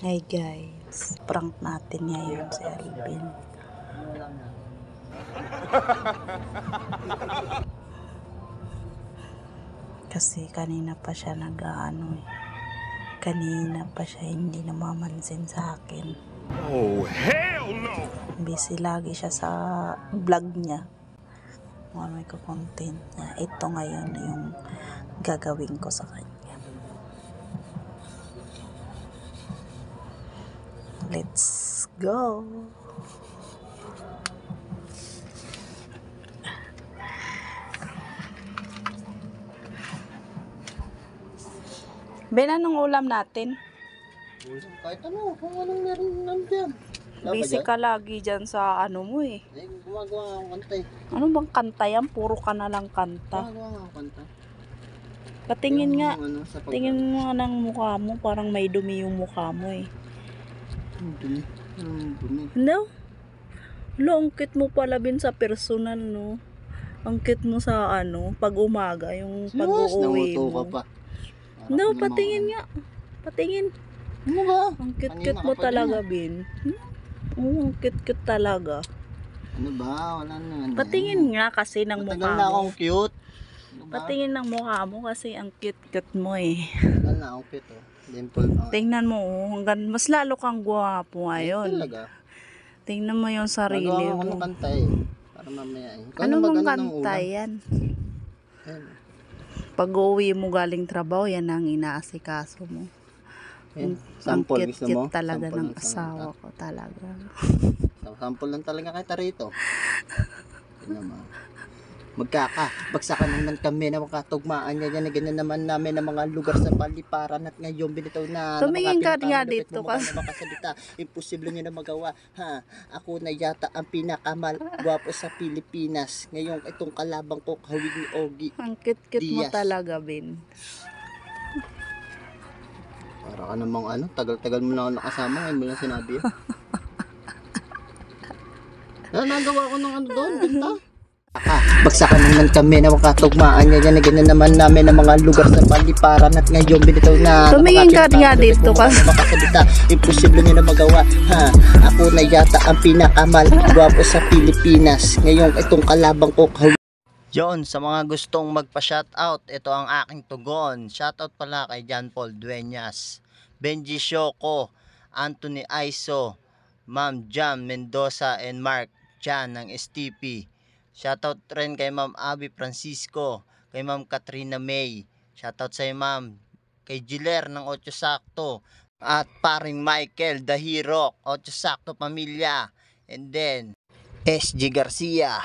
Hey guys, prank natin ngayon si Alvin. Kasi kanina pa siya kanina pa siya hindi namamansin sa akin. Oh, hell no! Busy lagi siya sa vlog niya. May content niya. Ito ngayon yung gagawin ko sa kanya. Let's go! Ben, anong ulam natin? Kahit ano, kung anong meron nandyan. Busy ka lagi dyan sa ano mo eh. Gumagawa akong kanta eh. Ano bang kanta yan? Puro ka na lang kanta. Gumagawa akong kanta. Patingin nga. Sa Tingin mo nga ng mukha mo. Parang may dumi yung mukha mo eh. Dumi. Dumi. No? Lo, ang cute mo pala bin sa personal, no? Ang cute mo sa ano, pag umaga, yung pag-uwi mo. Ka pa. No, patingin nga. Patingin. Ano ba? Ang cute-cute mo talaga, Bin. Oo, ang cute-cute talaga. Ano ba? Wala na. Patingin nga kasi ng mukha Matagal na mo. akong cute. Ano ba? Patingin ng mukha mo kasi ang cute-cute mo eh. Matagal na akong cute oh. Dimple pa. Tingnan mo, hanggang mas lalo kang gwapo ngayon. Talaga. Tingnan mo yung sarili Nagawa ko mo. ng kanta eh. Para mamaya eh. Ano mong kanta yan? Pag uwi mo galing trabaho, yan ang inaasikaso mo. Yan. Ang Sample gusto mo? cute talaga Sample ng ng asawa ko talaga. Sample lang talaga kita rito. Yun naman. Bagsakan naman kami na makatugmaan niya na ganyan naman namin ng mga lugar sa paliparan at ngayon binitaw na Tumingin ka nga dito kasi makasalita. Imposible niyo na magawa. Ha, ako na yata ang pinakamalgwapo sa Pilipinas. Ngayon itong kalabang ko hawig ni Ogie. Ang cute-cute mo Diaz. talaga, Bin. Para ka namang ano, tagal-tagal mo na ako nakasama, ngayon mo lang sinabi yun. Nagawa ko ng ano doon, binta. Bagsakan naman kami na makatugmaan niya na ganyan naman namin ng mga lugar sa paliparan at ngayon binitaw na tumingin ka nga dito kasi makasalita. Imposible niyo na magawa. Ha, ako na yata ang pinakamalgwapo sa Pilipinas. Ngayon itong kalabang ko yon sa mga gustong magpa-shoutout, ito ang aking tugon. Shoutout pala kay John Paul Dueñas, Benji Shoko, Anthony Aiso, Ma'am Jam Mendoza and Mark Jan ng STP. Shoutout rin kay Ma'am Abby Francisco, kay Ma'am Katrina May. Shoutout sa Ma'am, kay Giler ng 8 Sakto, at paring Michael The Hero, 8 Sakto Pamilya. And then, SG Garcia.